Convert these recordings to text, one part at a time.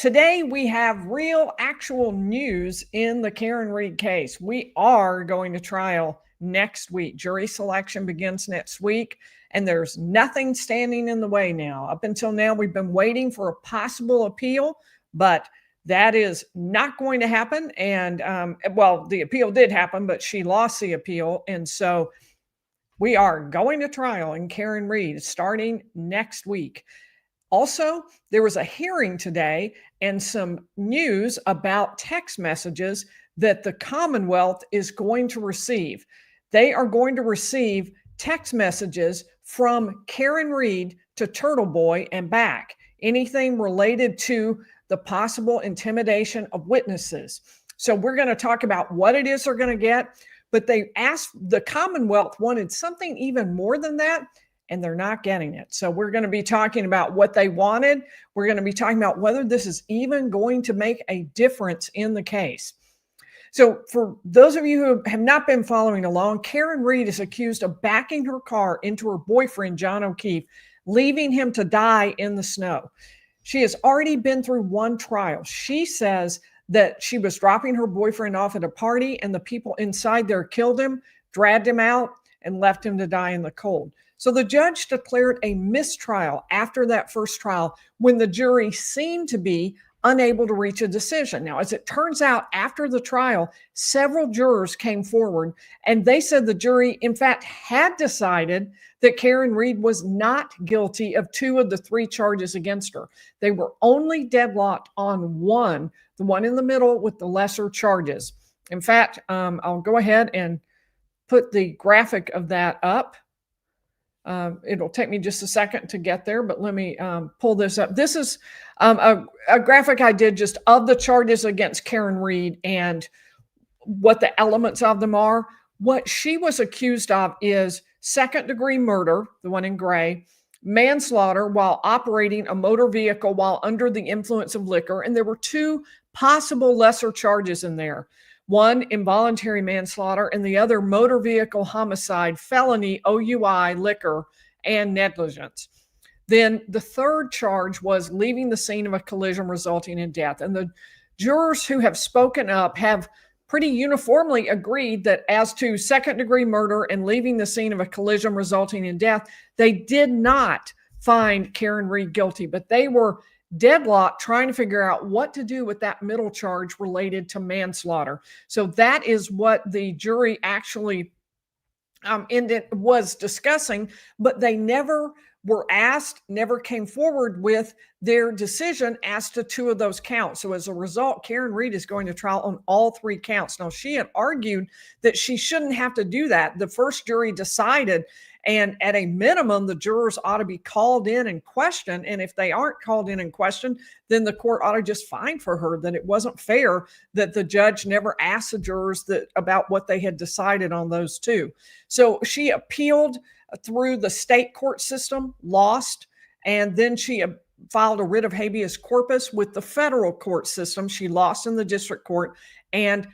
Today, we have real, actual news in the Karen Read case. We are going to trial next week. Jury selection begins next week, and there's nothing standing in the way now. Up until now, we've been waiting for a possible appeal, but that is not going to happen. And, well, the appeal did happen, but she lost the appeal. And so we are going to trial in Karen Read starting next week. Also, there was a hearing today and some news about text messages that the Commonwealth is going to receive. They are going to receive text messages from Karen Read to Turtleboy and back, anything related to the possible intimidation of witnesses. So we're going to talk about what it is they're going to get, but they asked, the Commonwealth wanted something even more than that, and they're not getting it. So we're going to be talking about what they wanted. We're going to be talking about whether this is even going to make a difference in the case. So for those of you who have not been following along, Karen Read is accused of backing her car into her boyfriend, John O'Keefe, leaving him to die in the snow. She has already been through one trial. She says that she was dropping her boyfriend off at a party and the people inside there killed him, dragged him out, and left him to die in the cold. So the judge declared a mistrial after that first trial when the jury seemed to be unable to reach a decision. Now, as it turns out, after the trial, several jurors came forward and they said the jury, in fact, had decided that Karen Read was not guilty of 2 of the 3 charges against her. They were only deadlocked on one, the one in the middle with the lesser charges. In fact, I'll go ahead and put the graphic of that up. It'll take me just a second to get there, but let me pull this up. This is a graphic I did just of the charges against Karen Read and what the elements of them are. What she was accused of is second-degree murder, the one in gray, manslaughter while operating a motor vehicle while under the influence of liquor, and there were 2 possible lesser charges in there. One, involuntary manslaughter, and the other, motor vehicle homicide, felony, OUI, liquor, and negligence. Then the third charge was leaving the scene of a collision resulting in death. And the jurors who have spoken up have pretty uniformly agreed that as to second-degree murder and leaving the scene of a collision resulting in death, they did not find Karen Read guilty, but they were deadlocked trying to figure out what to do with that middle charge related to manslaughter. So that is what the jury actually was discussing, but they never were asked, never came forward with their decision as to 2 of those counts. So as a result, Karen Read is going to trial on all 3 counts. Now, she had argued that she shouldn't have to do that. The first jury decided, and at a minimum, the jurors ought to be called in and questioned. And if they aren't called in and questioned, then the court ought to just fine for her, that it wasn't fair that the judge never asked the jurors about what they had decided on those 2. So she appealed through the state court system, lost, and then she filed a writ of habeas corpus with the federal court system. She lost in the district court, and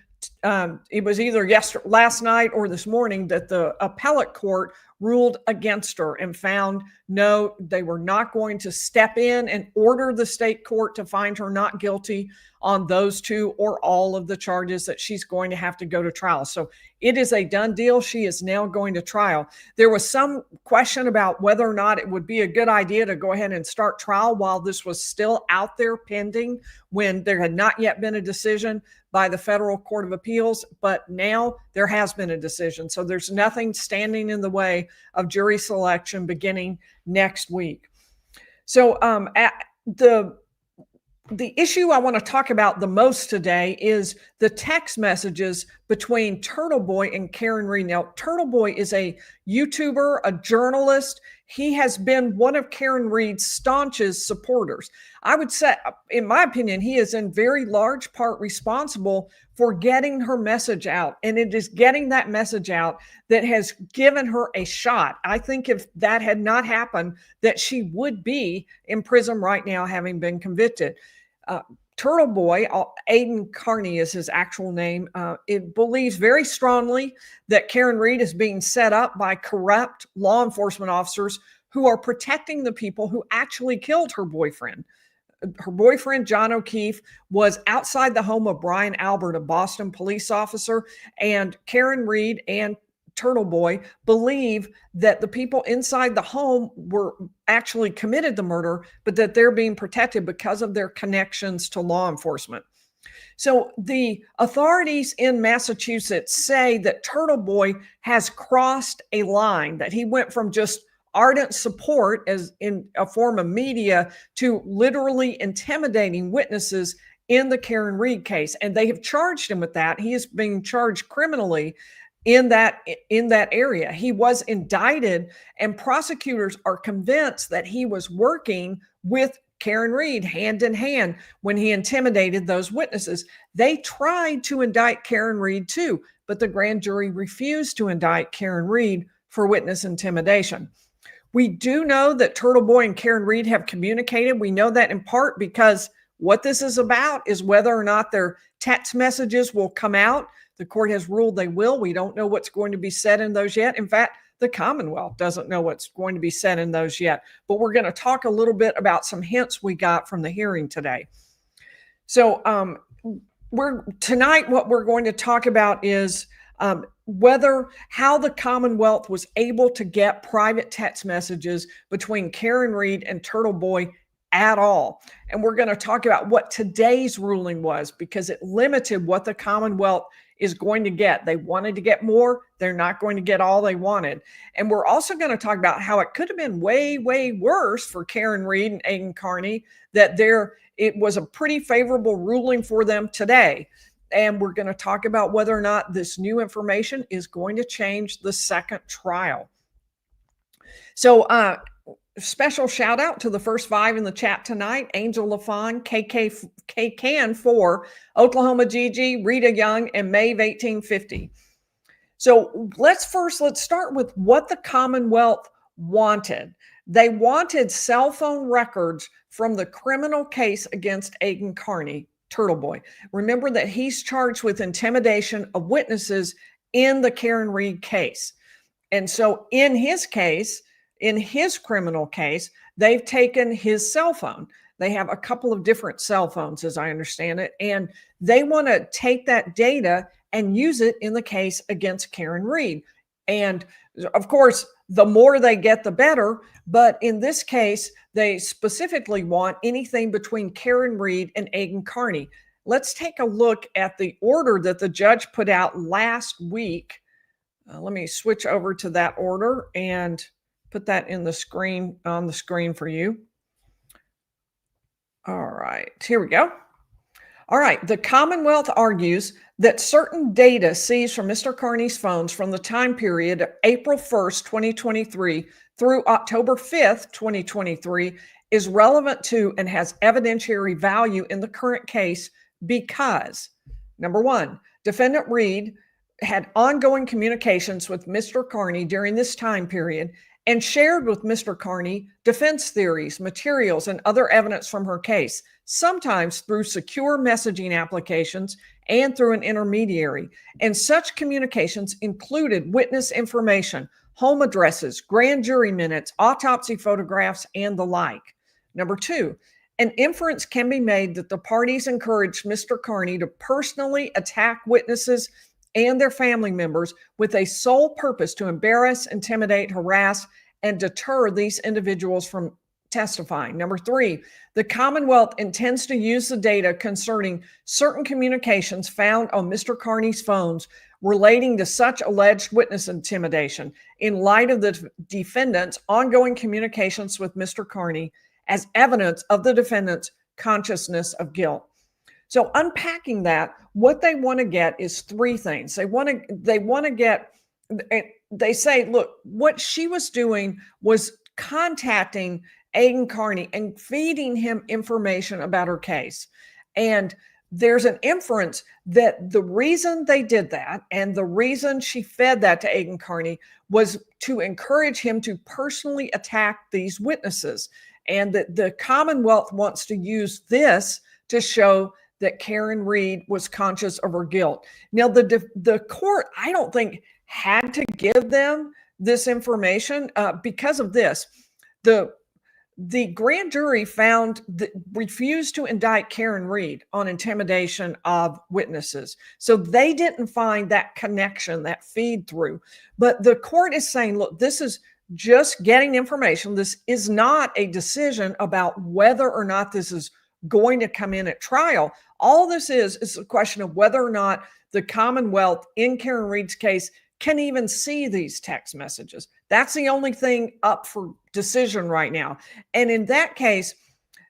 it was either last night or this morning that the appellate court ruled against her and found no, they were not going to step in and order the state court to find her not guilty on those 2 or all of the charges, that she's going to have to go to trial. So it is a done deal. She is now going to trial. There was some question about whether or not it would be a good idea to go ahead and start trial while this was still out there pending, when there had not yet been a decision by the Federal Court of Appeals, but now there has been a decision. So there's nothing standing in the way of jury selection beginning next week. So the issue I want to talk about the most today is the text messages between Turtleboy and Karen Read. Now, Turtleboy is a YouTuber, a journalist. He has been one of Karen Read's staunchest supporters. I would say, in my opinion, he is in very large part responsible for getting her message out. And it is getting that message out that has given her a shot. I think if that had not happened, that she would be in prison right now, having been convicted. Turtleboy, Aiden Carney is his actual name, it believes very strongly that Karen Read is being set up by corrupt law enforcement officers who are protecting the people who actually killed her boyfriend. her boyfriend, John O'Keefe, was outside the home of Brian Albert, a Boston police officer, and Karen Reed and Turtleboy believe that the people inside the home were actually committed the murder, but that they're being protected because of their connections to law enforcement. So the authorities in Massachusetts say that Turtleboy has crossed a line, that he went from just ardent support as in a form of media to literally intimidating witnesses in the Karen Reed case. And they have charged him with that. He is being charged criminally in that area. He was indicted, and prosecutors are convinced that he was working with Karen Reed hand in hand when he intimidated those witnesses. They tried to indict Karen Reed too, but the grand jury refused to indict Karen Reed for witness intimidation. We do know that Turtleboy and Karen Reed have communicated. We know that in part because what this is about is whether or not their text messages will come out. The court has ruled they will. We don't know what's going to be said in those yet. In fact, the Commonwealth doesn't know what's going to be said in those yet. But we're going to talk a little bit about some hints we got from the hearing today. So tonight, what we're going to talk about is how the Commonwealth was able to get private text messages between Karen Reed and Turtleboy at all. And we're going to talk about what today's ruling was, because it limited what the Commonwealth is going to get. They wanted to get more. They're not going to get all they wanted. And we're also going to talk about how it could have been way, way worse for Karen Reed and Aidan Carney, that it was a pretty favorable ruling for them today. And we're going to talk about whether or not this new information is going to change the second trial. So, special shout out to the first 5 in the chat tonight: Angel LaFawn, KK Can 4, Oklahoma Gigi, Rita Young, and Maeve 1850. So let's start with what the Commonwealth wanted. They wanted cell phone records from the criminal case against Aidan Carney, Turtleboy. Remember that he's charged with intimidation of witnesses in the Karen Reed case. And so in his case, in his criminal case, they've taken his cell phone. They have a couple of different cell phones, as I understand it, and they want to take that data and use it in the case against Karen Reed. And of course, the more they get, the better. But in this case, they specifically want anything between Karen Reed and Aidan Carney. Let's take a look at the order that the judge put out last week. Let me switch over to that order and put that on the screen for you. All right, here we go. All right, the Commonwealth argues that certain data seized from Mr. Carney's phones from the time period of April 1st, 2023 through October 5th, 2023 is relevant to and has evidentiary value in the current case because, number one, defendant Reed had ongoing communications with Mr. Carney during this time period and shared with Mr. Carney defense theories, materials, and other evidence from her case, sometimes through secure messaging applications and through an intermediary. And such communications included witness information, home addresses, grand jury minutes, autopsy photographs, and the like. Number two, an inference can be made that the parties encouraged Mr. Carney to personally attack witnesses and their family members with a sole purpose to embarrass, intimidate, harass, and deter these individuals from testifying. Number three, the Commonwealth intends to use the data concerning certain communications found on Mr. Carney's phones relating to such alleged witness intimidation in light of the defendant's ongoing communications with Mr. Carney as evidence of the defendant's consciousness of guilt. So unpacking that, what they want to get is three things. They say, look, what she was doing was contacting Aidan Carney and feeding him information about her case. And there's an inference that the reason they did that and the reason she fed that to Aidan Carney was to encourage him to personally attack these witnesses. And that the Commonwealth wants to use this to show that Karen Reed was conscious of her guilt. Now, the court, I don't think, had to give them this information because of this. The the grand jury refused to indict Karen Reed on intimidation of witnesses. So they didn't find that connection, that feed through. But the court is saying, look, this is just getting information. This is not a decision about whether or not this is going to come in at trial. All this is a question of whether or not the Commonwealth in Karen Reed's case can even see these text messages. That's the only thing up for decision right now. And in that case,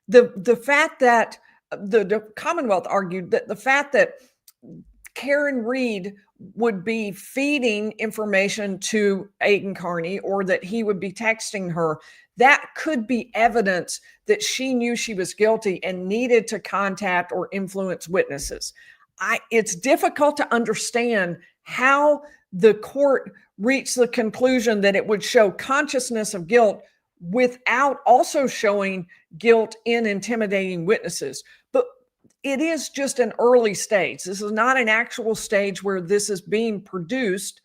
the fact that the Commonwealth argued that the fact that Karen Reed would be feeding information to Aidan Carney, or that he would be texting her, that could be evidence that she knew she was guilty and needed to contact or influence witnesses. It's difficult to understand how the court reached the conclusion that it would show consciousness of guilt without also showing guilt in intimidating witnesses. But it is just an early stage. This is not an actual stage where this is being produced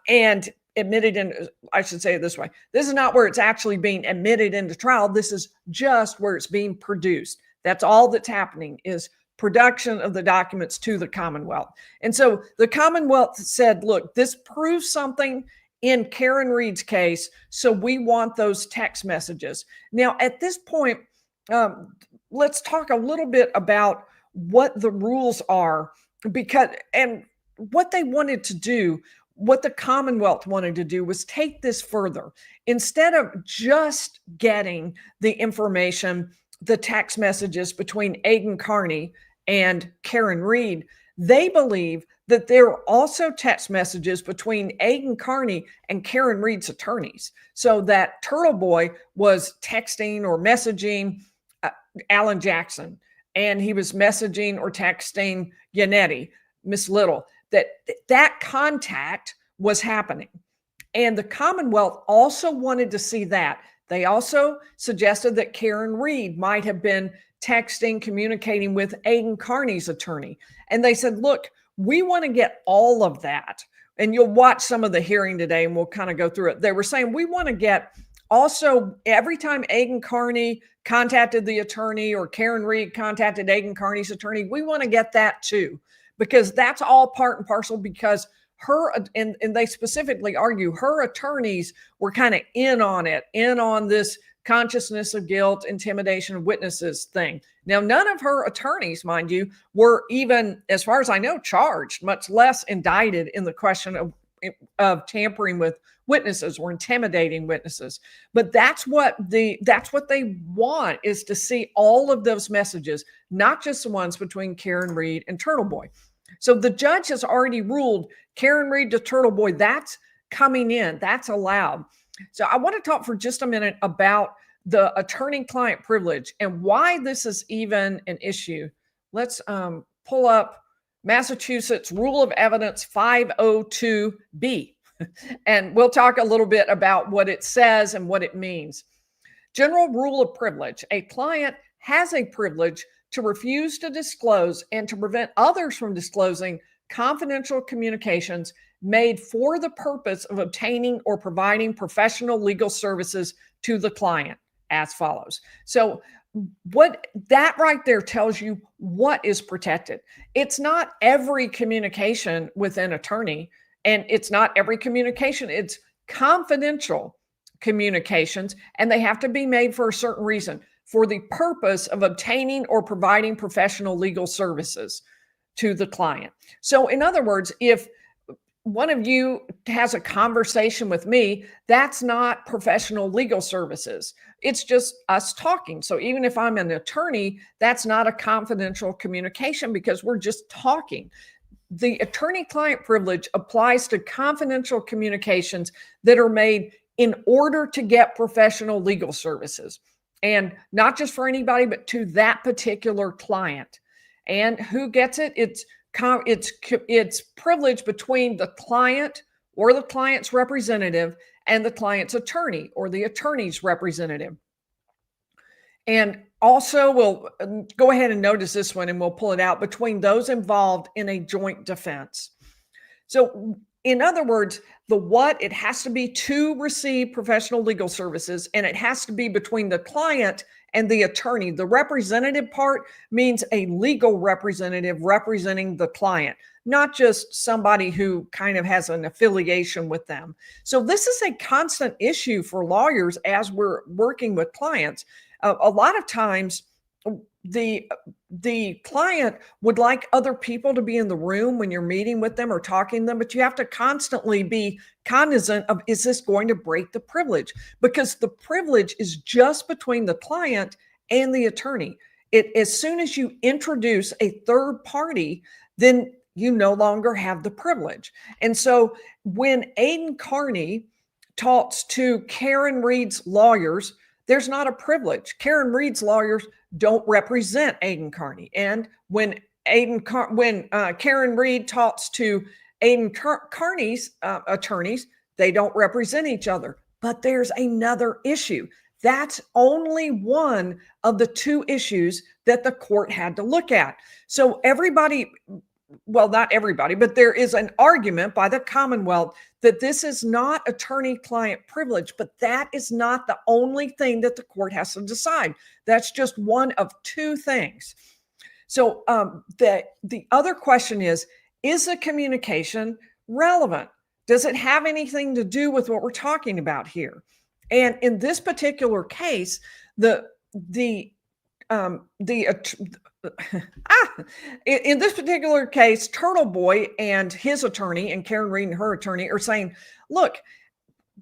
and admitted in, I should say it this way. This is not where it's actually being admitted into trial. This is just where it's being produced. That's all that's happening, is production of the documents to the Commonwealth. And so the Commonwealth said, look, this proves something in Karen Reed's case, so we want those text messages. Now, at this point, let's talk a little bit about what the rules are, and what they wanted to do. What the Commonwealth wanted to do was take this further. Instead of just getting the information, the text messages between Aidan Carney and Karen Reed, they believe that there are also text messages between Aidan Carney and Karen Reed's attorneys. So that Turtleboy was texting or messaging Alan Jackson, and he was messaging or texting Yannetti, Miss Little, that contact was happening. And the Commonwealth also wanted to see that. They also suggested that Karen Reed might have been texting, communicating with Aidan Carney's attorney. And they said, look, we want to get all of that. And you'll watch some of the hearing today and we'll kind of go through it. They were saying, we want to get also every time Aidan Carney contacted the attorney or Karen Reed contacted Aidan Carney's attorney, we want to get that too, because that's all part and parcel, because and they specifically argue her attorneys were kind of in on this consciousness of guilt, intimidation of witnesses thing. Now, none of her attorneys, mind you, were even, as far as I know, charged, much less indicted in the question of tampering with witnesses or intimidating witnesses. But that's what they want, is to see all of those messages, not just the ones between Karen Reed and Turtleboy. So the judge has already ruled Karen Reed to Turtleboy, that's coming in, that's allowed. So I want to talk for just a minute about the attorney-client privilege and why this is even an issue. Let's pull up Massachusetts Rule of Evidence 502B, and we'll talk a little bit about what it says and what it means. General rule of privilege: a client has a privilege to refuse to disclose and to prevent others from disclosing confidential communications made for the purpose of obtaining or providing professional legal services to the client, as follows. So what that right there tells you what is protected. It's not every communication with an attorney, and it's not every communication. It's confidential communications, and they have to be made for a certain reason, for the purpose of obtaining or providing professional legal services to the client. So in other words, if one of you has a conversation with me, that's not professional legal services. It's just us talking. So even if I'm an attorney, that's not a confidential communication, because we're just talking. The attorney-client privilege applies to confidential communications that are made in order to get professional legal services. And not just for anybody, but to that particular client. And who gets it? It's privilege between the client or the client's representative and the client's attorney or the attorney's representative. And also, we'll go ahead and notice this one, and we'll pull it out, between those involved in a joint defense. So in other words, the what, it has to be to receive professional legal services, and it has to be between the client and the attorney. The representative part means a legal representative representing the client, not just somebody who kind of has an affiliation with them. So this is a constant issue for lawyers as we're working with clients. A lot of times, the client would like other people to be in the room when you're meeting with them or talking to them, but you have to constantly be cognizant of, is this going to break the privilege? Because the privilege is just between the client and the attorney. As soon as you introduce a third party, then you no longer have the privilege. And so when Aiden Carney talks to Karen Reed's lawyers, there's not a privilege. Karen Reed's lawyers don't represent Aiden Carney. And when Karen Reed talks to Aiden Carney's attorneys, they don't represent each other. But there's another issue. That's only one of the two issues that the court had to look at. So everybody, well, not everybody, but there is an argument by the Commonwealth that this is not attorney-client privilege, but that is not the only thing that the court has to decide. That's just one of two things. So the other question is the communication relevant? Does it have anything to do with what we're talking about here? And in this particular case, in this particular case, Turtleboy and his attorney and Karen Reed and her attorney are saying, look,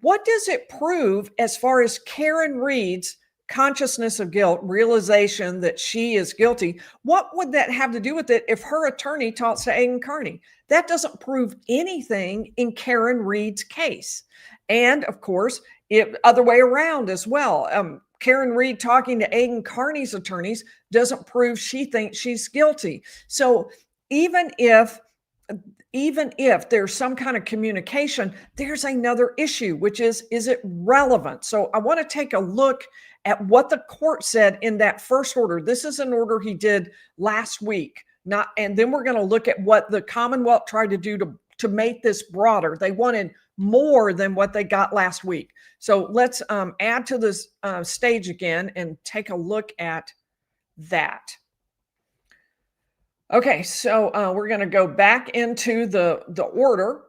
what does it prove as far as Karen Reed's consciousness of guilt, realization that she is guilty? What would that have to do with it if her attorney talks to Aiden Carney? That doesn't prove anything in Karen Reed's case. And of course, other way around as well. Karen Reed talking to Aiden Carney's attorneys doesn't prove she thinks she's guilty. So even if there's some kind of communication, there's another issue, which is it relevant? So I want to take a look at what the court said in that first order. This is an order he did last week. And then we're going to look at what the Commonwealth tried to do to make this broader. They wanted more than what they got last week. So let's add to this stage again and take a look at that. Okay, so we're going to go back into the order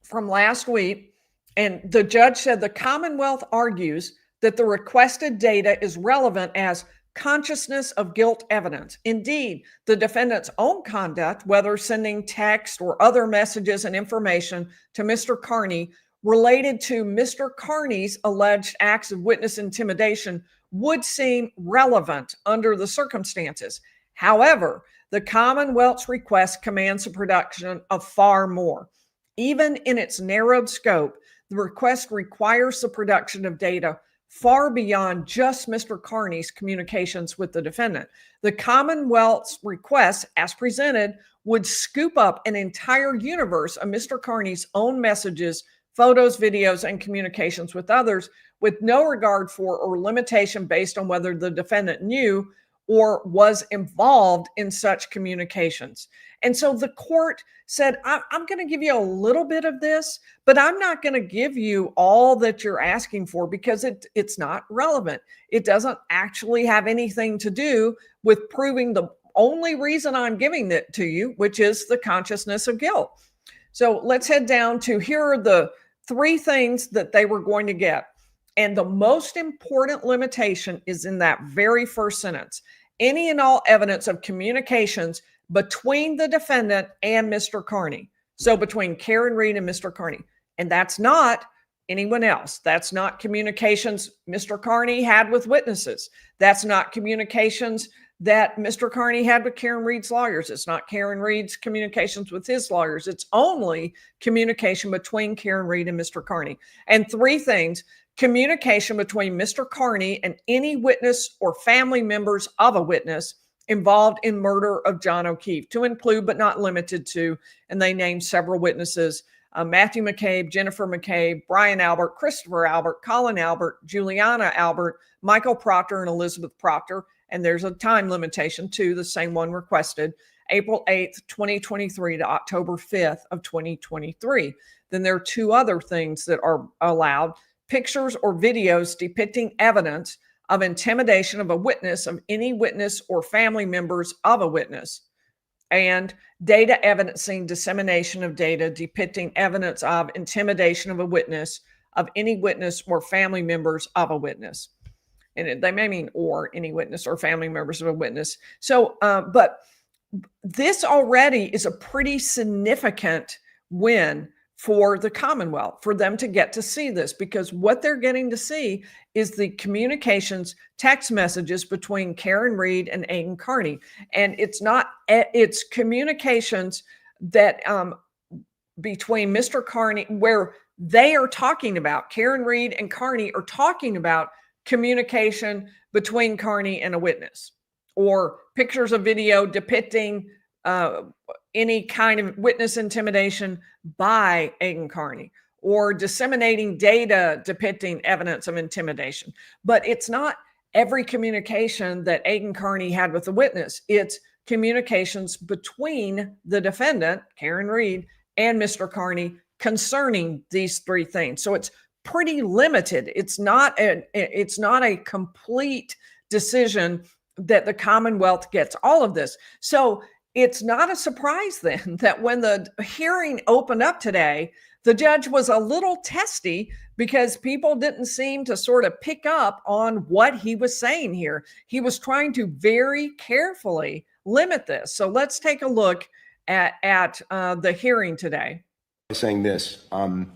from last week. And the judge said the Commonwealth argues that the requested data is relevant as consciousness of guilt evidence. Indeed, the defendant's own conduct, whether sending text or other messages and information to Mr. Carney related to Mr. Carney's alleged acts of witness intimidation, would seem relevant under the circumstances. However, the Commonwealth's request commands the production of far more. Even in its narrowed scope, the request requires the production of data far beyond just Mr. Carney's communications with the defendant. The Commonwealth's request, as presented, would scoop up an entire universe of Mr. Carney's own messages, photos, videos, and communications with others, with no regard for or limitation based on whether the defendant knew or was involved in such communications. And so the court said, I'm going to give you a little bit of this, but I'm not going to give you all that you're asking for because it's not relevant. It doesn't actually have anything to do with proving the only reason I'm giving it to you, which is the consciousness of guilt. So let's head down to, here are the three things that they were going to get. And the most important limitation is in that very first sentence. Any and all evidence of communications between the defendant and Mr. Carney. So between Karen Reed and Mr. Carney. And that's not anyone else. That's not communications Mr. Carney had with witnesses. That's not communications that Mr. Carney had with Karen Reed's lawyers. It's not Karen Reed's communications with his lawyers. It's only communication between Karen Reed and Mr. Carney. And three things: communication between Mr. Carney and any witness or family members of a witness involved in murder of John O'Keefe, to include but not limited to, and they named several witnesses, Matthew McCabe, Jennifer McCabe, Brian Albert, Christopher Albert, Colin Albert, Juliana Albert, Michael Proctor, and Elizabeth Proctor. And there's a time limitation too, the same one requested, April 8th, 2023 to October 5th of 2023. Then there are two other things that are allowed: pictures or videos depicting evidence of intimidation of a witness, of any witness or family members of a witness, and data evidencing dissemination of data depicting evidence of intimidation of a witness, of any witness or family members of a witness. And they may mean or any witness or family members of a witness. So, but this already is a pretty significant win for the Commonwealth, for them to get to see this, because what they're getting to see is the communications, text messages between Karen Read and Aidan Carney. And it's communications that between Mr. Carney, where they are talking about, Karen Read and Carney are talking about communication between Carney and a witness, or pictures of video depicting any kind of witness intimidation by Aidan Carney, or disseminating data depicting evidence of intimidation. But it's not every communication that Aidan Carney had with the witness. It's communications between the defendant, Karen Read, and Mr. Carney concerning these three things. So it's pretty limited. It's not a complete decision that the Commonwealth gets all of this. So it's not a surprise then that when the hearing opened up today, the judge was a little testy, because people didn't seem to sort of pick up on what he was saying here. He was trying to very carefully limit this. So let's take a look at the hearing today. Saying this, you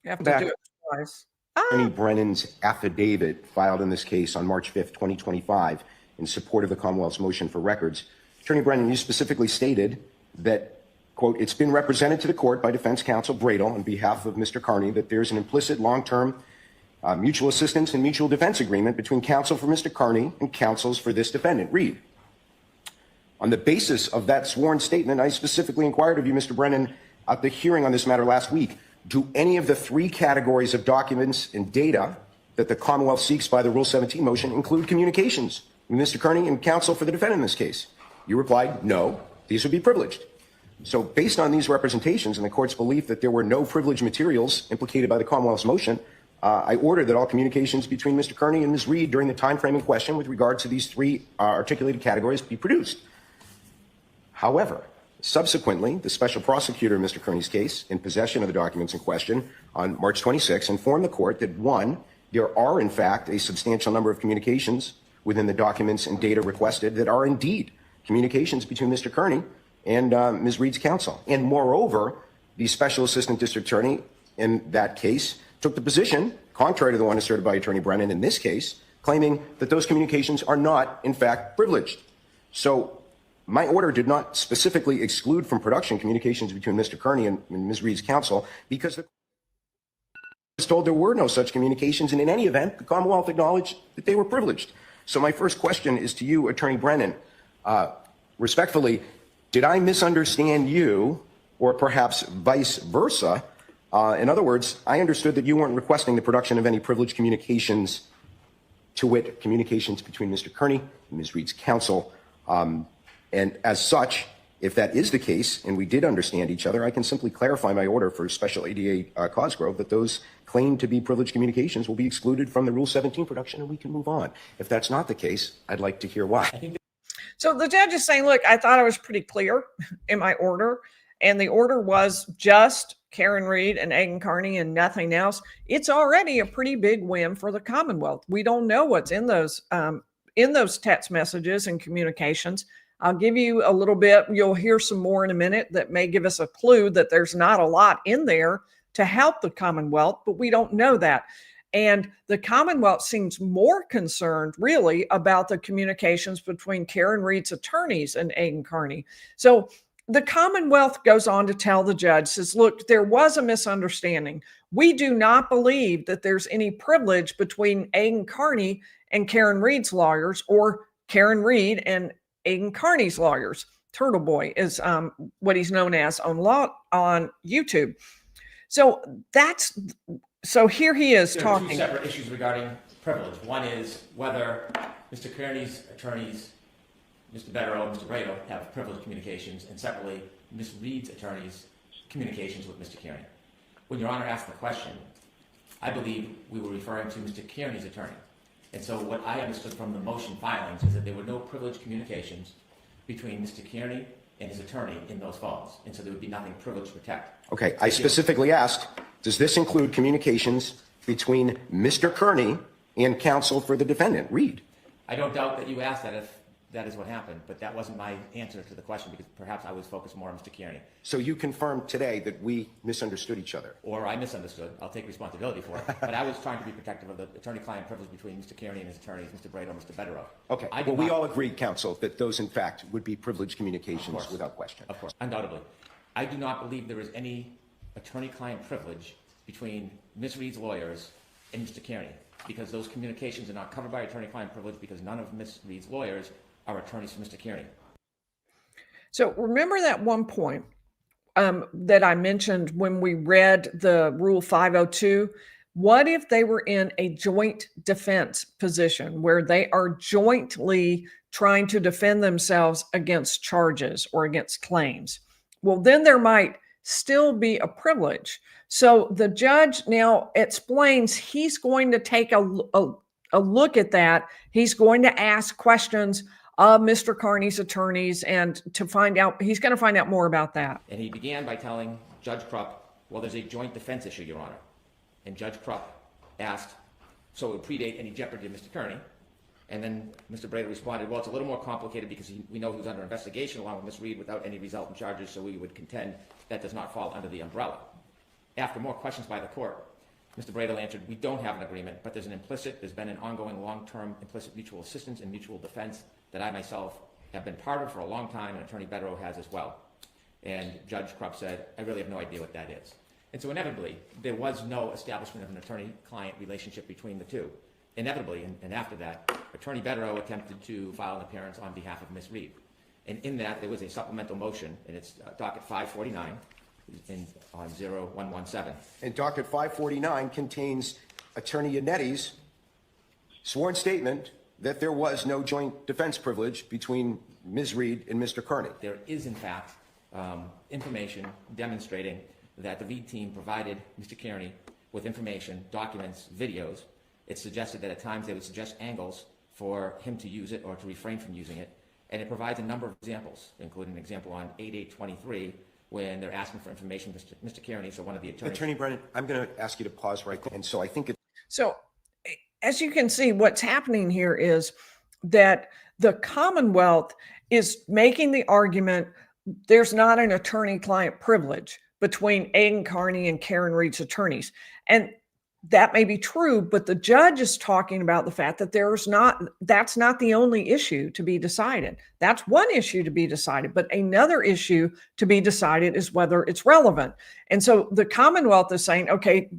have to do it twice. Attorney Brennan's affidavit filed in this case on March 5th, 2025, in support of the Commonwealth's motion for records. Attorney Brennan, you specifically stated that, quote, "It's been represented to the court by defense counsel Bradel on behalf of Mr. Carney that there's an implicit long-term mutual assistance and mutual defense agreement between counsel for Mr. Carney and counsels for this defendant, Read. On the basis of that sworn statement, I specifically inquired of you, Mr. Brennan, at the hearing on this matter last week, do any of the three categories of documents and data that the Commonwealth seeks by the Rule 17 motion include communications with Mr. Carney and counsel for the defendant in this case?" You replied, "No, these would be privileged." So based on these representations and the court's belief that there were no privileged materials implicated by the Commonwealth's motion, I ordered that all communications between Mr. Carney and Ms. Read during the time frame in question with regard to these three articulated categories be produced. However, subsequently, the special prosecutor in Mr. Carney's case, in possession of the documents in question on March 26, informed the court that, one, there are in fact a substantial number of communications within the documents and data requested that are indeed communications between Mr. Carney and Ms. Read's counsel. And moreover, the special assistant district attorney in that case took the position, contrary to the one asserted by Attorney Brennan in this case, claiming that those communications are not, in fact, privileged. So my order did not specifically exclude from production communications between Mr. Carney and Ms. Read's counsel, because the court was told there were no such communications, and in any event, the Commonwealth acknowledged that they were privileged. So my first question is to you, Attorney Brennan. Respectfully, did I misunderstand you, or perhaps vice versa? In other words, I understood that you weren't requesting the production of any privileged communications, to wit, communications between Mr. Carney and Ms. Read's counsel. And as such, if that is the case, and we did understand each other, I can simply clarify my order for special ADA Cosgrove that those claimed to be privileged communications will be excluded from the Rule 17 production, and we can move on. If that's not the case, I'd like to hear why. So the judge is saying, look, I thought I was pretty clear in my order, and the order was just Karen Read and Aidan Carney and nothing else. It's already a pretty big win for the Commonwealth. We don't know what's in those text messages and communications. I'll give you a little bit. You'll hear some more in a minute that may give us a clue that there's not a lot in there to help the Commonwealth, but we don't know that. And the Commonwealth seems more concerned, really, about the communications between Karen Read's attorneys and Aidan Carney. So the Commonwealth goes on to tell the judge, says, look, there was a misunderstanding. We do not believe that there's any privilege between Aidan Carney and Karen Read's lawyers, or Karen Read and Aidan Carney's lawyers. Turtleboy is what he's known as on YouTube. So here he is talking. There are two separate issues regarding privilege. One is whether Mr. Kearney's attorneys Mr. Betterow and Mr. Brado have privileged communications, and separately, Ms. Reed's attorney's communications with Mr. Kearney. When Your Honor asked the question, I believe we were referring to Mr. Kearney's attorney. And so what I understood from the motion filings is that there were no privileged communications between Mr. Kearney and his attorney in those phones. And so there would be nothing privileged to protect. Okay, I specifically asked, does this include communications between Mr. Kearney and counsel for the defendant, Reed? I don't doubt that you asked that if that is what happened, but that wasn't my answer to the question because perhaps I was focused more on Mr. Kearney. So you confirmed today that we misunderstood each other? Or I misunderstood. I'll take responsibility for it. But I was trying to be protective of the attorney-client privilege between Mr. Kearney and his attorneys, Mr. Brado and Mr. Betterow. Okay, well, we all agreed, counsel, that those, in fact, would be privileged communications without question. Of course, undoubtedly. I do not believe there is any attorney-client privilege between Ms. Reed's lawyers and Mr. Kearney, because those communications are not covered by attorney-client privilege because none of Ms. Reed's lawyers are attorneys for Mr. Kearney. So remember that one point that I mentioned when we read the Rule 502? What if they were in a joint defense position where they are jointly trying to defend themselves against charges or against claims? Well, then there might still be a privilege. So the judge now explains he's going to take a look at that. He's going to ask questions of Mr. Kearney's attorneys and to find out, he's going to find out more about that. And he began by telling Judge Krupp, well, there's a joint defense issue, Your Honor. And Judge Krupp asked, so it would predate any jeopardy of Mr. Kearney. And then Mr. Brado responded, well, it's a little more complicated because we know he was under investigation along with Ms. Reed without any resultant charges, so we would contend that does not fall under the umbrella. After more questions by the court, Mr. Brado answered, we don't have an agreement, but there's been an ongoing long-term implicit mutual assistance and mutual defense that I myself have been part of for a long time, and Attorney Betterow has as well. And Judge Krupp said, I really have no idea what that is. And so inevitably, there was no establishment of an attorney-client relationship between the two. Inevitably, and after that, Attorney Betterow attempted to file an appearance on behalf of Ms. Reed. And in that, there was a supplemental motion, and it's docket 549 on 0117. And docket 549 contains Attorney Yanetti's sworn statement that there was no joint defense privilege between Ms. Reed and Mr. Kearney. There is, in fact, information demonstrating that the Reed team provided Mr. Kearney with information, documents, videos. It suggested that at times they would suggest angles for him to use it or to refrain from using it. And it provides a number of examples, including an example on 8823 when they're asking for information. Mr. Kearney, so one of the attorneys. Attorney Brennan, I'm going to ask you to pause right there. And so I think it. So as you can see, what's happening here is that the Commonwealth is making the argument there's not an attorney-client privilege between Aidan Kearney and Karen Reed's attorneys. And that may be true, but the judge is talking about the fact that that's not the only issue to be decided. That's one issue to be decided, but another issue to be decided is whether it's relevant. And so the Commonwealth is saying, okay,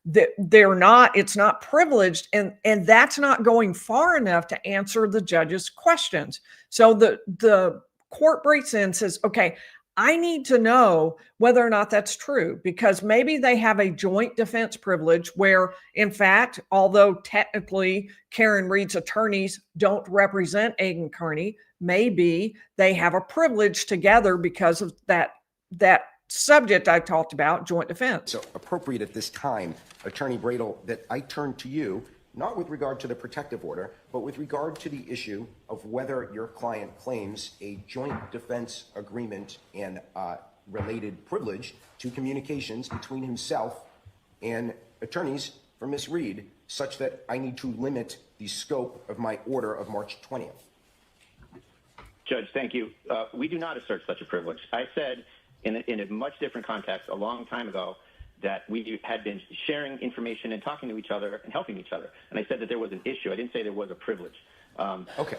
it's not privileged, and that's not going far enough to answer the judge's questions. So the court breaks in and says, okay, I need to know whether or not that's true, because maybe they have a joint defense privilege where, in fact, although technically Karen Reed's attorneys don't represent Aidan Kearney, maybe they have a privilege together because of that subject I talked about, joint defense. So appropriate at this time, Attorney Brado, that I turn to you, not with regard to the protective order, but with regard to the issue of whether your client claims a joint defense agreement and related privilege to communications between himself and attorneys for Ms. Reed, such that I need to limit the scope of my order of March 20th. Judge, thank you. We do not assert such a privilege. I said in a much different context a long time ago that we had been sharing information and talking to each other and helping each other. And I said that there was an issue. I didn't say there was a privilege. Okay.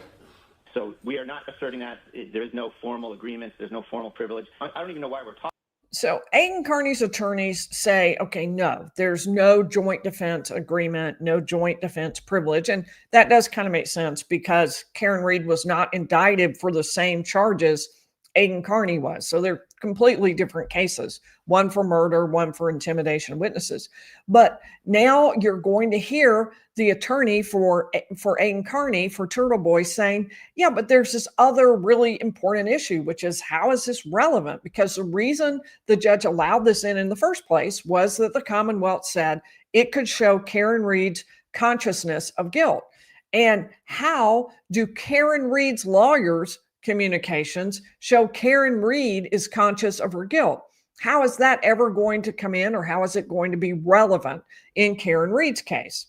So we are not asserting that. There is no formal agreement. There's no formal privilege. I don't even know why we're talking. So Aidan Kearney's attorneys say, okay, no, there's no joint defense agreement, no joint defense privilege. And that does kind of make sense because Karen Reed was not indicted for the same charges Aidan Kearney was. So they're completely different cases, one for murder, one for intimidation of witnesses. But now you're going to hear the attorney for Aiden Carney, for Turtleboy, saying, yeah, but there's this other really important issue, which is, how is this relevant? Because the reason the judge allowed this in the first place was that the Commonwealth said it could show Karen Read's consciousness of guilt. And how do Karen Read's lawyers' communications show Karen Read is conscious of her guilt? How is that ever going to come in, or how is it going to be relevant in Karen Read's case?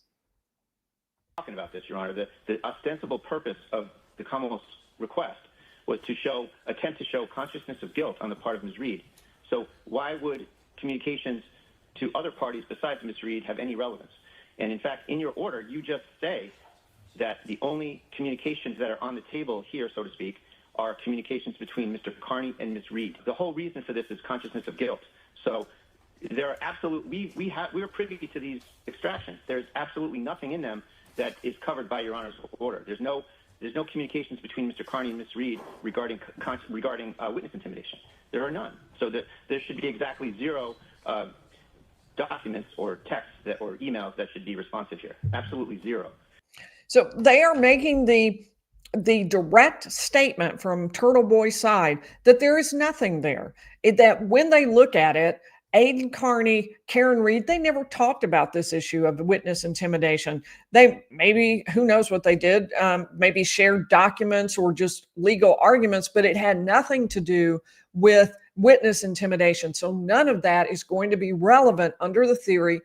Talking about this, Your Honor, the ostensible purpose of the Commonwealth's request was to attempt to show consciousness of guilt on the part of Ms. Read. So why would communications to other parties besides Ms. Read have any relevance? And in fact, in your order, you just say that the only communications that are on the table here, so to speak, are communications between Mr. Carney and Ms. Read. The whole reason for this is consciousness of guilt. So there are we're privy to these extractions. There's absolutely nothing in them that is covered by Your Honor's order. There's no communications between Mr. Carney and Ms. Read regarding witness intimidation. There are none. So there should be exactly zero documents or texts or emails that should be responsive here. Absolutely zero. So they are making the direct statement from Turtleboy's side that there is nothing there. That when they look at it, Aiden Carney, Karen Read, they never talked about this issue of witness intimidation. They maybe, who knows what they did, maybe shared documents or just legal arguments, but it had nothing to do with witness intimidation. So none of that is going to be relevant under the theory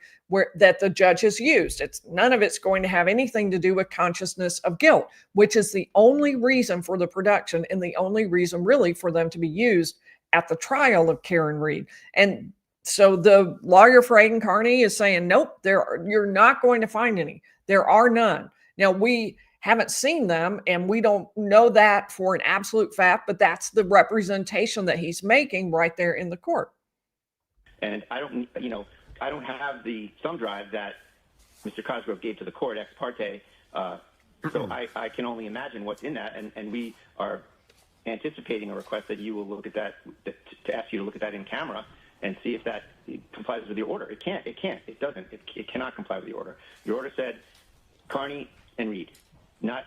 that the judge has used. None of it's going to have anything to do with consciousness of guilt, which is the only reason for the production and the only reason really for them to be used at the trial of Karen Read. And so the lawyer for Aiden Carney is saying, nope, you're not going to find any. There are none. Now, we haven't seen them, and we don't know that for an absolute fact, but that's the representation that he's making right there in the court. And I don't have the thumb drive that Mr. Cosgrove gave to the court ex parte, so I can only imagine what's in that, and we are anticipating a request that you will look at that, to ask you to look at that in camera and see if that complies with your order. It doesn't. It cannot comply with the order. Your order said Carney and Read, not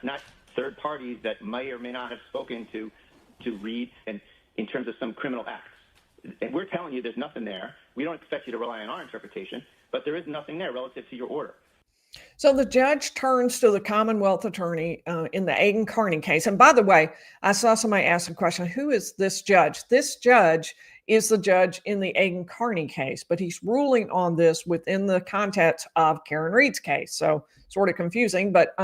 third parties that may or may not have spoken to Read and in terms of some criminal acts. And we're telling you there's nothing there. We don't expect you to rely on our interpretation, but there is nothing there relative to your order. So the judge turns to the Commonwealth attorney in the Aiden Carney case. And by the way, I saw somebody ask a question, who is this judge? This judge is the judge in the Aiden Carney case, but he's ruling on this within the context of Karen Read's case. So sort of confusing, but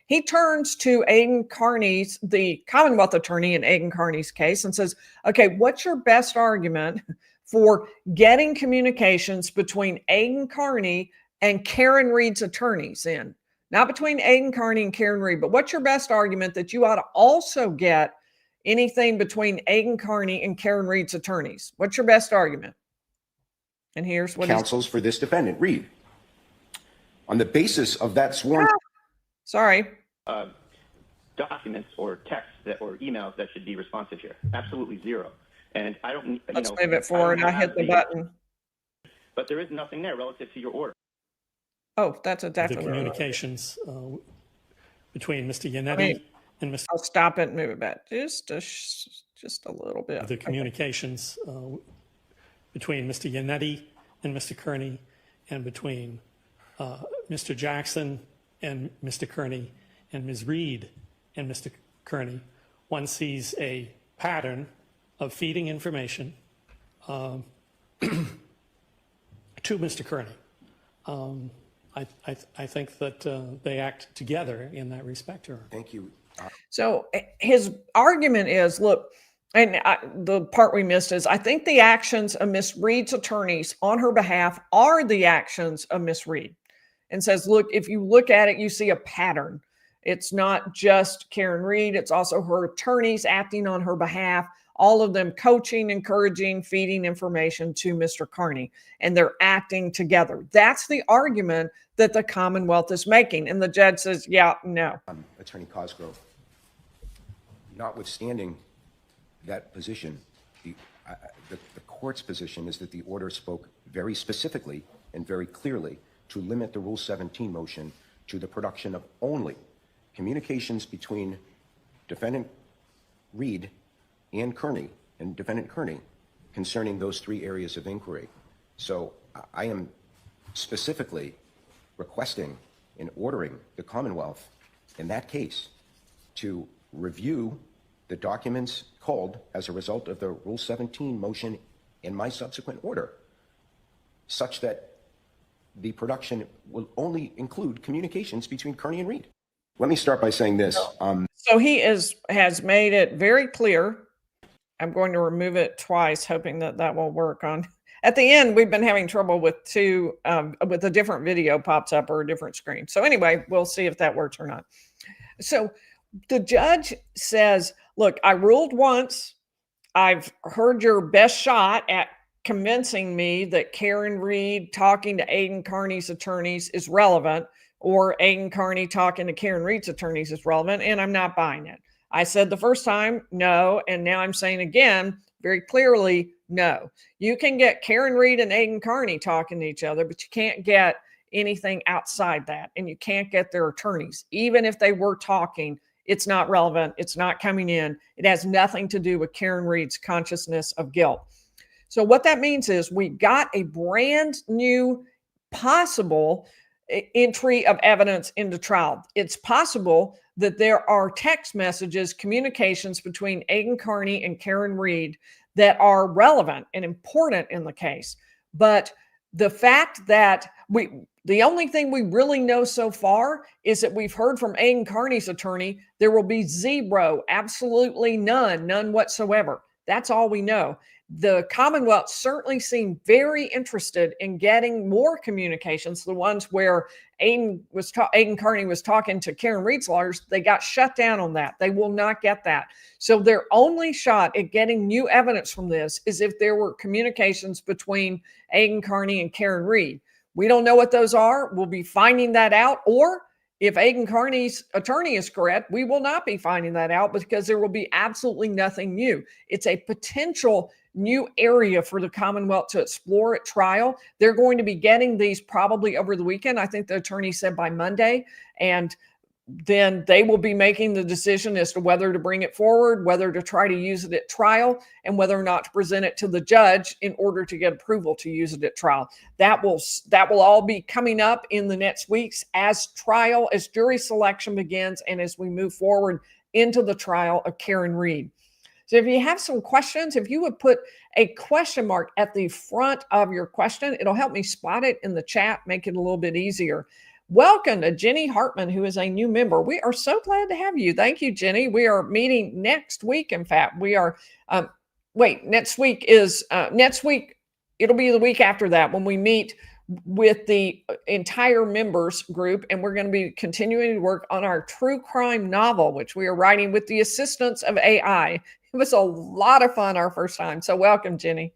he turns to Aiden Carney's, the Commonwealth attorney in Aiden Carney's case, and says, okay, what's your best argument for getting communications between Aiden Carney and Karen Read's attorneys in? Not between Aiden Carney and Karen Read, but what's your best argument that you ought to also get anything between Aiden Carney and Karen Read's attorneys? What's your best argument? And here's what counsels for this defendant, Read. On the basis of that sworn... Sorry. Documents or texts or emails that should be responsive here. Absolutely zero. And I don't... Let's move it forward. I hit the button. But there is nothing there relative to your order. Oh, that's a definite. The communications between Mr. Yannetti and Mr. I'll stop it and move it back just a little bit. The communications between Mr. Yannetti and Mr. Kearney, and between Mr. Jackson and Mr. Kearney, and Ms. Read and Mr. Kearney, one sees a pattern of feeding information to Mr. Kearney. I think that they act together in that respect. Thank you. So his argument is, look, and the part we missed is, I think the actions of Miss Read's attorneys on her behalf are the actions of Miss Read. And says, look, if you look at it, you see a pattern. It's not just Karen Read, it's also her attorneys acting on her behalf, all of them coaching, encouraging, feeding information to Mr. Kearney, and they're acting together. That's the argument that the Commonwealth is making. And the judge says, yeah, no. Attorney Cosgrove, notwithstanding that position, the court's position is that the order spoke very specifically and very clearly to limit the Rule 17 motion to the production of only communications between Defendant Reed and Kearney and Defendant Kearney concerning those three areas of inquiry. So I am specifically requesting and ordering the Commonwealth in that case to review the documents called as a result of the Rule 17 motion in my subsequent order, such that the production will only include communications between Kearney and Reed. Let me start by saying this. So he has made it very clear. I'm going to remove it twice, hoping that that will work on. At the end, we've been having trouble with with a different video pops up or a different screen. So anyway, we'll see if that works or not. So the judge says, look, I ruled once. I've heard your best shot at convincing me that Karen Reed talking to Aiden Kearney's attorneys is relevant, or Aiden Kearney talking to Karen Reed's attorneys is relevant, and I'm not buying it. I said the first time, no, and now I'm saying again, very clearly, no. You can get Karen Reed and Aiden Kearney talking to each other, but you can't get anything outside that, and you can't get their attorneys. Even if they were talking, it's not relevant. It's not coming in. It has nothing to do with Karen Reed's consciousness of guilt. So what that means is we got a brand new possible entry of evidence into trial. It's possible that there are text messages, communications between Aiden Kearney and Karen Reed that are relevant and important in the case. But the fact that the only thing we really know so far is that we've heard from Aiden Kearney's attorney, there will be zero, absolutely none whatsoever. That's all we know. The Commonwealth certainly seemed very interested in getting more communications. The ones where Aiden Kearney was talking to Karen Reed's lawyers, they got shut down on that. They will not get that. So their only shot at getting new evidence from this is if there were communications between Aiden Kearney and Karen Reed. We don't know what those are. We'll be finding that out. Or if Aiden Kearney's attorney is correct, we will not be finding that out because there will be absolutely nothing new. It's a potential new area for the Commonwealth to explore at trial. They're going to be getting these probably over the weekend. I think the attorney said by Monday, and then they will be making the decision as to whether to bring it forward, whether to try to use it at trial, and whether or not to present it to the judge in order to get approval to use it at trial. That will all be coming up in the next weeks as jury selection begins and as we move forward into the trial of Karen Reed. So if you have some questions, if you would put a question mark at the front of your question, it'll help me spot it in the chat, make it a little bit easier. Welcome to Jenny Hartman, who is a new member. We are so glad to have you. Thank you, Jenny. We are meeting next week. In fact, we are, next week, it'll be the week after that when we meet with the entire members group, and we're going to be continuing to work on our true crime novel, which we are writing with the assistance of AI. It was a lot of fun our first time. So welcome, Jenny.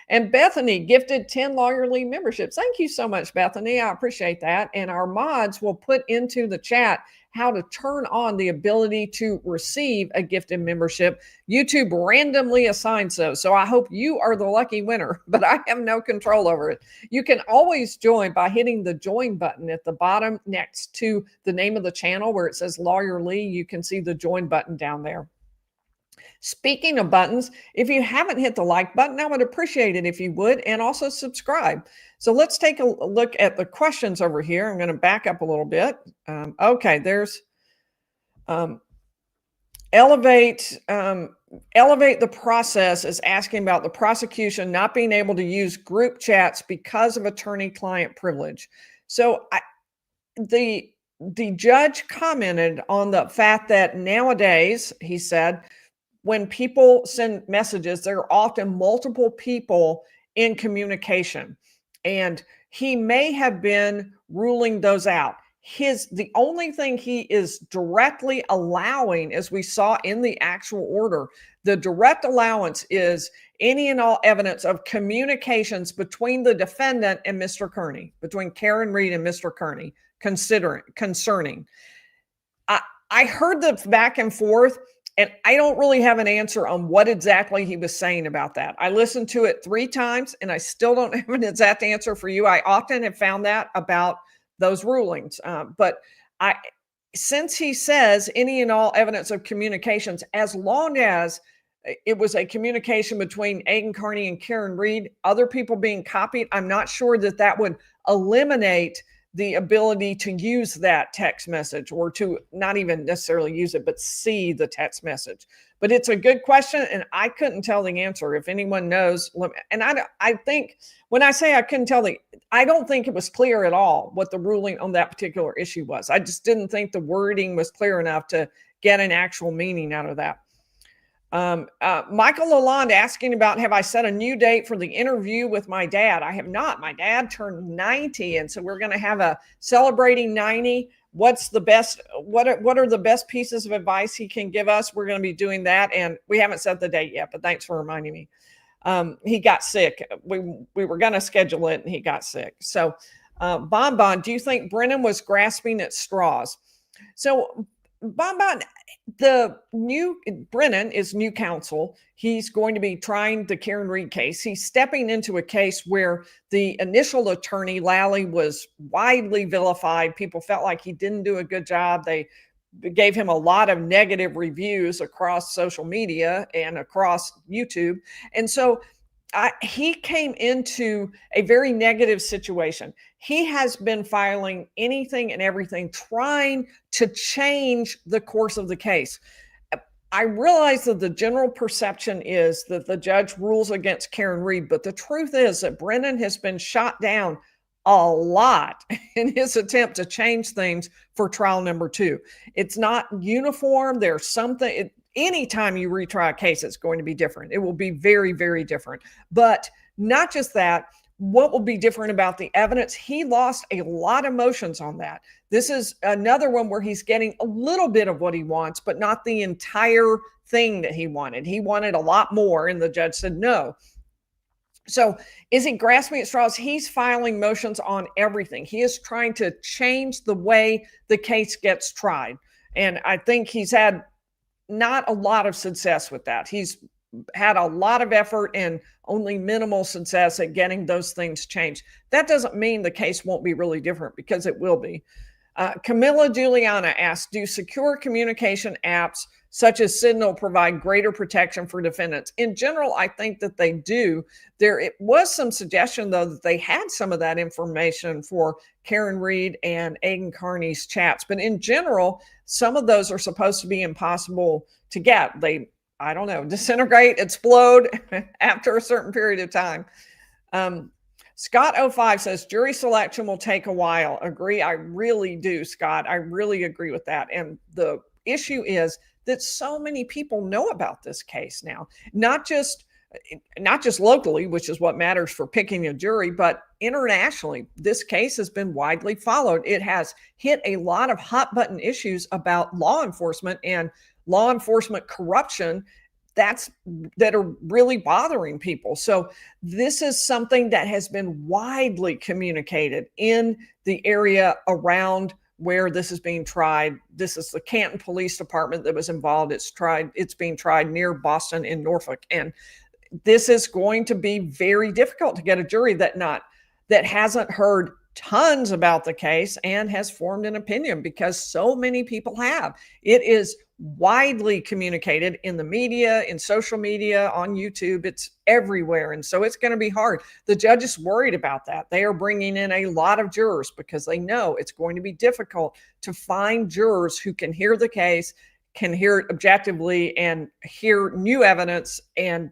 And Bethany gifted 10 Lawyerly memberships. Thank you so much, Bethany. I appreciate that. And our mods will put into the chat how to turn on the ability to receive a gifted membership. YouTube randomly assigns those. So I hope you are the lucky winner, but I have no control over it. You can always join by hitting the join button at the bottom next to the name of the channel where it says Lawyerly. You can see the join button down there. Speaking of buttons, if you haven't hit the like button, I would appreciate it if you would, and also subscribe. So let's take a look at the questions over here. I'm going to back up a little bit. Okay, there's Elevate the Process is asking about the prosecution not being able to use group chats because of attorney-client privilege. So the judge commented on the fact that nowadays, he said, when people send messages, there are often multiple people in communication, and he may have been ruling those out. The only thing he is directly allowing, as we saw in the actual order, the direct allowance is any and all evidence of communications between the defendant and Mr. Kearney, between Karen Reed and Mr. Kearney, concerning. I heard the back and forth, And I don't really have an answer on what exactly he was saying about that. I listened to it 3 times and I still don't have an exact answer for you. I often have found that about those rulings. But since he says any and all evidence of communications, as long as it was a communication between Aidan Carney and Karen Reed, other people being copied, I'm not sure that that would eliminate the ability to use that text message, or to not even necessarily use it, but see the text message. But it's a good question, and I couldn't tell the answer. If anyone knows, and I think when I say I couldn't tell I don't think it was clear at all what the ruling on that particular issue was. I just didn't think the wording was clear enough to get an actual meaning out of that. Michael Lalonde asking about, have I set a new date for the interview with my dad? I have not. My dad turned 90, and so we're going to have a celebrating 90. What's the best? What are the best pieces of advice he can give us? We're going to be doing that, and we haven't set the date yet. But thanks for reminding me. He got sick. We were going to schedule it, and he got sick. So, Bonbon, do you think Brennan was grasping at straws? So, Bonbon, Brennan is new counsel. He's going to be trying the Karen Reed case. He's stepping into a case where the initial attorney, Lally, was widely vilified. People felt like he didn't do a good job. They gave him a lot of negative reviews across social media and across YouTube. And so he came into a very negative situation. He has been filing anything and everything, trying to change the course of the case. I realize that the general perception is that the judge rules against Karen Reed, but the truth is that Brennan has been shot down a lot in his attempt to change things for trial number 2. It's not uniform. There's something. Anytime you retry a case, it's going to be different. It will be very, very different. But not just that, what will be different about the evidence? He lost a lot of motions on that. This is another one where he's getting a little bit of what he wants, but not the entire thing that he wanted. He wanted a lot more, and the judge said no. So is he grasping at straws? He's filing motions on everything. He is trying to change the way the case gets tried. And I think he's had not a lot of success with that. He's had a lot of effort and only minimal success at getting those things changed. That doesn't mean the case won't be really different, because it will be. Camilla Juliana asked, do secure communication apps such as Signal provide greater protection for defendants? In general, I think that they do. It was some suggestion, though, that they had some of that information for Karen Reed and Aidan Carney's chats. But in general, some of those are supposed to be impossible to get. They, I don't know, disintegrate, explode after a certain period of time. Scott05 says, jury selection will take a while. Agree. I really do, Scott. I really agree with that. And the issue is that so many people know about this case now, not just locally, which is what matters for picking a jury, but internationally. This case has been widely followed. It has hit a lot of hot button issues about law enforcement and law enforcement corruption that are really bothering people. So this is something that has been widely communicated in the area around where this is being tried. This is the Canton Police Department that was involved. It's being tried near Boston in Norfolk. And this is going to be very difficult to get a jury that hasn't heard tons about the case and has formed an opinion, because so many people have. It is widely communicated in the media, in social media, on YouTube. It's everywhere. And so it's going to be hard. The judge is worried about that. They are bringing in a lot of jurors because they know it's going to be difficult to find jurors who can hear the case, can hear it objectively, and hear new evidence and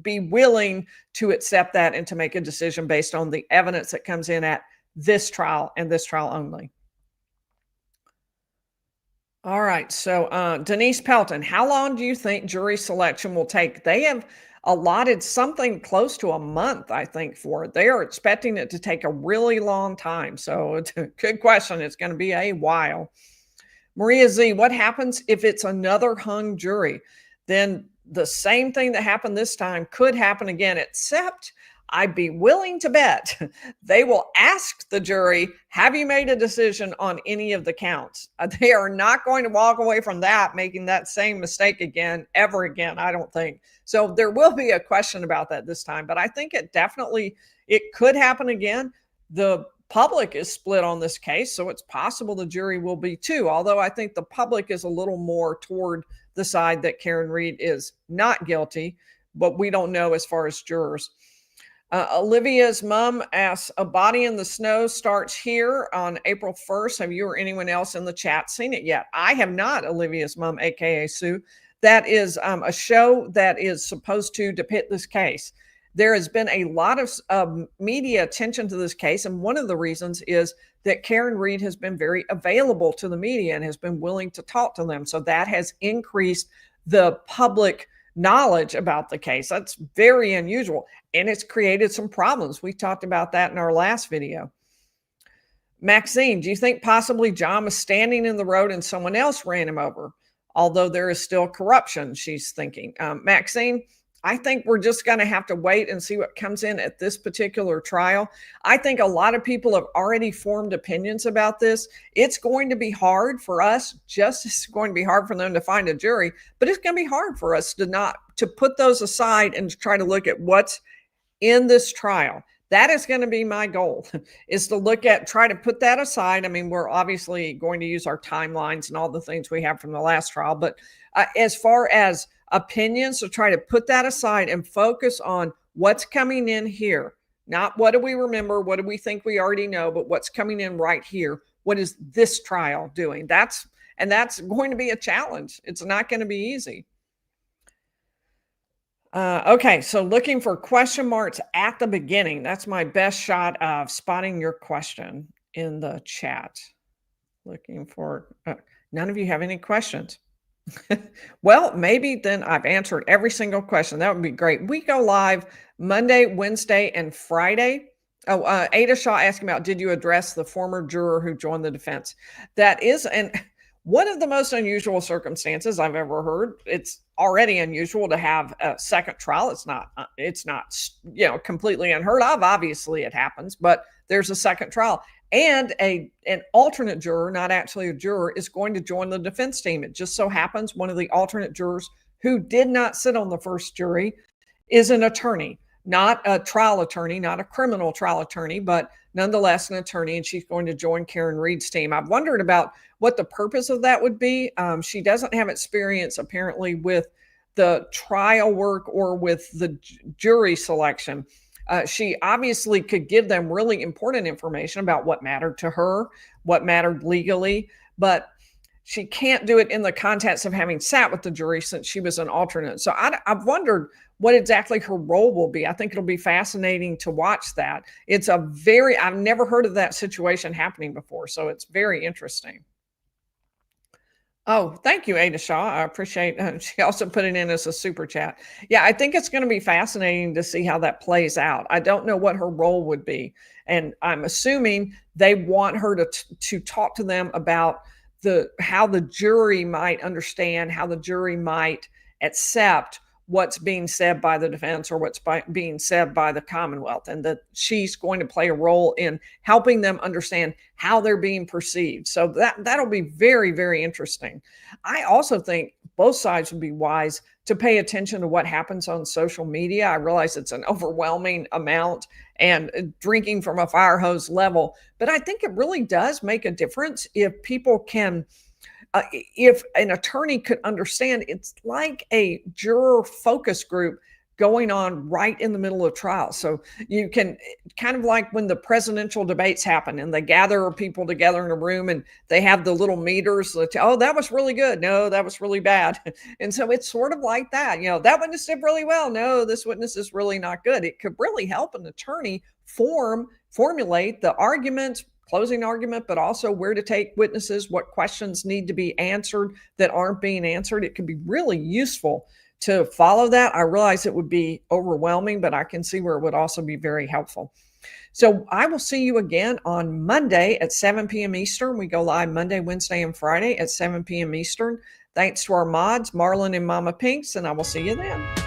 be willing to accept that and to make a decision based on the evidence that comes in at this trial and this trial only. All right. So Denisepelton, how long do you think jury selection will take? They have allotted something close to a month, I think, for it. They are expecting it to take a really long time. So it's a good question. It's going to be a while. Maria Z, what happens if it's another hung jury? Then the same thing that happened this time could happen again, except I'd be willing to bet they will ask the jury, have you made a decision on any of the counts? They are not going to walk away from that making that same mistake again, ever again, I don't think. So there will be a question about that this time, but I think it could happen again. The public is split on this case, so it's possible the jury will be too, although I think the public is a little more toward the side that Karen Read is not guilty, but we don't know as far as jurors. Olivia's mom asks, a body in the snow starts here on April 1st. Have you or anyone else in the chat seen it yet? I have not, Olivia's mom, aka Sue. That is a show that is supposed to depict this case. There has been a lot of media attention to this case, and one of the reasons is that Karen Read has been very available to the media and has been willing to talk to them. So that has increased the public knowledge about the case. That's very unusual, and it's created some problems. We talked about that in our last video. Maxine, do you think possibly John was standing in the road and someone else ran him over? Although there is still corruption, she's thinking. Maxine, I think we're just going to have to wait and see what comes in at this particular trial. I think a lot of people have already formed opinions about this. It's going to be hard for us, just as it's going to be hard for them to find a jury, but it's going to be hard for us to put those aside and to try to look at what's in this trial. That is going to be my goal, is to try to put that aside. I mean, we're obviously going to use our timelines and all the things we have from the last trial, but as far as opinions, to try to put that aside and focus on what's coming in here. Not what do we remember, what do we think we already know, but what's coming in right here. What is this trial doing? That's going to be a challenge. It's not going to be easy. Okay, so looking for question marks at the beginning. That's my best shot of spotting your question in the chat. Looking for, none of you have any questions. Well, maybe then I've answered every single question. That would be great. We go live Monday, Wednesday, and Friday. Oh, Ada Shaw asking about, did you address the former juror who joined the defense? That is one of the most unusual circumstances I've ever heard. It's already unusual to have a second trial. It's not, completely unheard of. Obviously it happens, but there's a second trial. And an alternate juror, not actually a juror, is going to join the defense team. It just so happens one of the alternate jurors who did not sit on the first jury is an attorney, not a trial attorney, not a criminal trial attorney, but nonetheless an attorney, and she's going to join Karen Read's team. I've wondered about what the purpose of that would be. She doesn't have experience apparently with the trial work or with the jury selection. She obviously could give them really important information about what mattered to her, what mattered legally, but she can't do it in the context of having sat with the jury since she was an alternate. So I've wondered what exactly her role will be. I think it'll be fascinating to watch that. I've never heard of that situation happening before, so it's very interesting. Oh, thank you, Ada Shaw. I appreciate she also put it in as a super chat. Yeah, I think it's going to be fascinating to see how that plays out. I don't know what her role would be. And I'm assuming they want her to talk to them about how the jury might understand, how the jury might accept what's being said by the defense or what's being said by the Commonwealth, and that she's going to play a role in helping them understand how they're being perceived. So that'll be very, very interesting. I also think both sides would be wise to pay attention to what happens on social media. I realize it's an overwhelming amount and drinking from a fire hose level, but I think it really does make a difference if people can if an attorney could understand. It's like a juror focus group going on right in the middle of trial. So you can kind of like when the presidential debates happen and they gather people together in a room and they have the little meters that, oh, that was really good. No, that was really bad. And so it's sort of like that, that witness did really well. No, this witness is really not good. It could really help an attorney formulate the argument, closing argument, but also where to take witnesses, what questions need to be answered that aren't being answered. It could be really useful to follow that. I realize it would be overwhelming, but I can see where it would also be very helpful. So I will see you again on Monday at 7 p.m. Eastern. We go live Monday, Wednesday, and Friday at 7 p.m. Eastern. Thanks to our mods, Marlon and Mama Pinks, and I will see you then.